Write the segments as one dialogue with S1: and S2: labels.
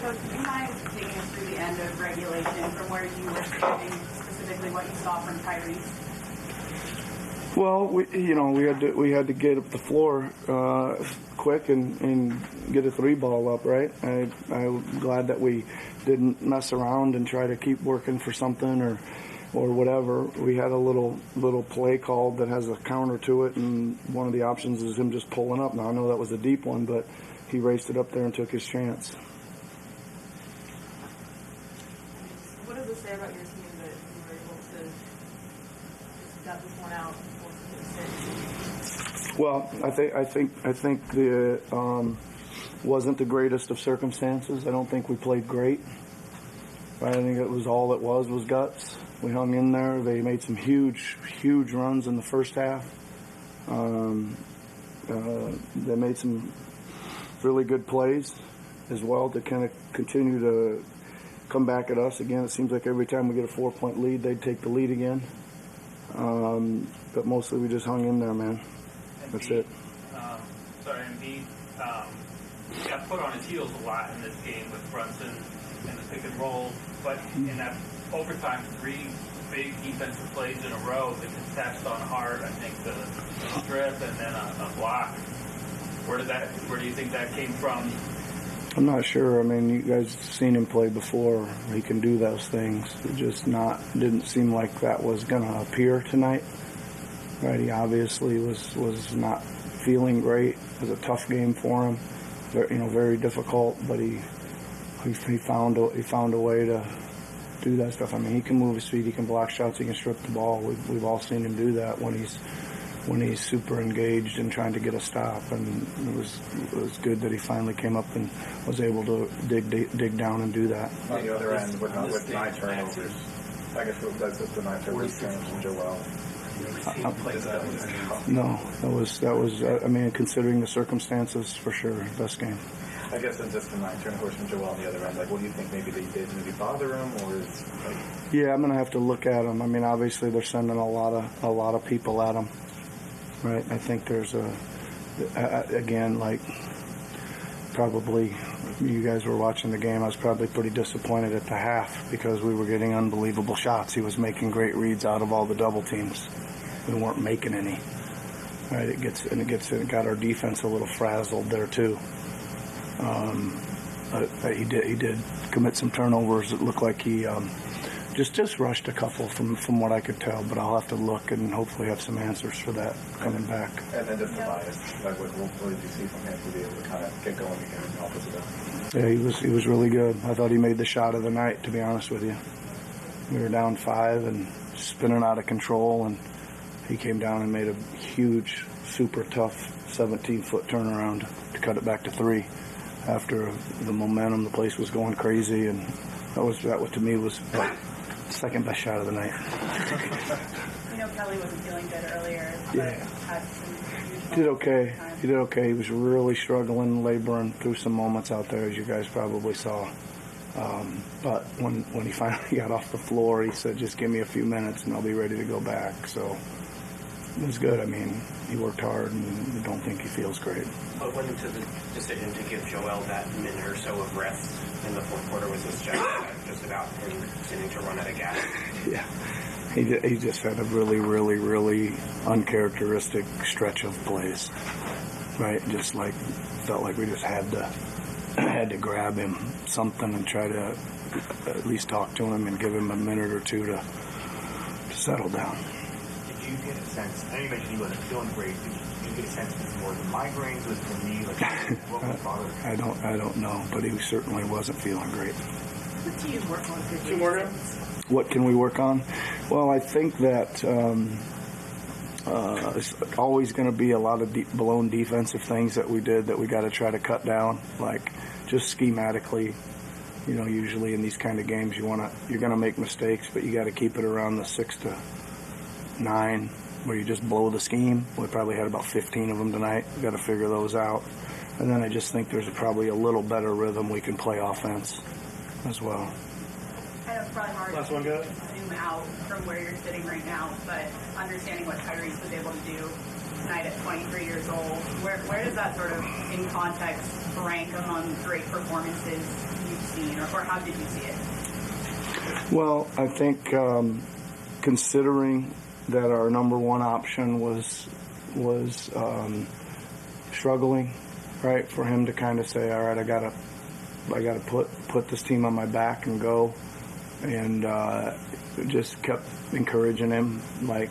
S1: Coach, do you mind taking us through the end of regulation from where you were standing, specifically what you saw from Tyrese?
S2: Well, we had to get up the floor quick and get a three ball up, right? I'm glad that we didn't mess around and try to keep working for something or whatever. We had a little play called that has a counter to it, and one of the options is him just pulling up. Now I know that was a deep one, but he raced it up there and took his chance.
S1: What does it say about your team that you were able to just gut this one out?
S2: Well, I think the wasn't the greatest of circumstances. I don't think we played great. Right? I think it was all it was guts. We hung in there. They made some huge runs in the first half. They made some really good plays as well to kind of continue to come back at us again. It seems like every time we get a 4-point lead, they'd take the lead again. But mostly we just hung in there, man. That's it.
S3: Embiid got put on his heels a lot in this game with Brunson and the pick and roll, but in that overtime, 3 big defensive plays in a row, the contest on Hart, I think the strip, and then a block. Where do you think that came from?
S2: I'm not sure. I mean, you guys have seen him play before. He can do those things. It just didn't seem like that was going to appear tonight. Right? He obviously was not feeling great. It was a tough game for him. Very difficult, but he found a way to do that stuff. I mean, he can move his feet, he can block shots, he can strip the ball. We've all seen him do that when he's super engaged and trying to get a stop. And it was good that he finally came up and was able to dig down and do that.
S4: On the other end, with 9 turnovers, I guess that's just the 9 turnovers from Joel.
S2: No, that was. I mean, considering the circumstances, for sure, best game.
S4: I guess it's just the 9 turnovers from Joel on the other end. Like, what do you think maybe they did? Maybe bother him, or is like?
S2: Yeah, I'm gonna have to look at him. I mean, obviously they're sending a lot of people at him, right? I think there's again, like, probably you guys were watching the game. I was probably pretty disappointed at the half because we were getting unbelievable shots. He was making great reads out of all the double teams. We weren't making any. Right? It got our defense a little frazzled there too. But he did commit some turnovers. It looked like he just rushed a couple from what I could tell. But I'll have to look and hopefully have some answers for that coming back.
S4: And then just Tobias, like what did you see from him to be able to kind of get going again and help us out?
S2: Yeah, he was really good. I thought he made the shot of the night, to be honest with you. We were down 5 and spinning out of control, and he came down and made a huge, super tough 17-foot turnaround to cut it back to 3 after the momentum. The place was going crazy, and that to me was like the second best shot of the night.
S1: I know Kelly wasn't feeling good earlier.
S2: Yeah.
S1: Had some
S2: He did okay. He did okay. He was really struggling, laboring through some moments out there, as you guys probably saw. But when he finally got off the floor, he said, just give me a few minutes and I'll be ready to go back. So it was good. I mean, he worked hard, and I don't think he feels great.
S5: What went into the decision to give Joel that minute or so of rest in the fourth quarter? Was this just about him continuing to run out of gas?
S2: Yeah. He just had a really, really, really uncharacteristic stretch of plays, right? Just like felt like we just had to grab him something and try to at least talk to him and give him a minute or two to settle down.
S6: Did you get a sense? I know you mentioned he wasn't feeling great. Did you get a sense it was more the migraines? Was it for me? Like, what was bothering him?
S2: I don't know, but he certainly wasn't feeling great.
S1: What do you work on for
S3: Two more.
S2: What can we work on? Well, I think that it's always going to be a lot of blown defensive things that we did that we got to try to cut down, like just schematically. You know, usually in these kind of games, you're going to make mistakes, but you got to keep it around the 6 to 9 where you just blow the scheme. We probably had about 15 of them tonight. We got to figure those out. And then I just think there's probably a little better rhythm we can play offense as well.
S1: I know it's probably hard
S3: Last one, go.
S1: to zoom out from where you're sitting right now, but understanding what Tyrese was able to do tonight at 23 years old, where does that sort of, in context, rank among great performances you've seen mean, or how did you see it?
S2: Well, I think considering that our number one option was struggling, right, for him to kind of say, all right, I gotta put this team on my back and go, and just kept encouraging him, like,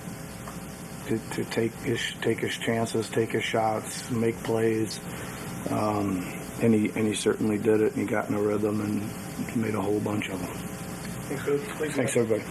S2: to take his chances, take his shots, make plays, and he certainly did it, and he got in a rhythm and made a whole bunch of them.
S4: Thanks, Coach.
S2: Thanks everybody.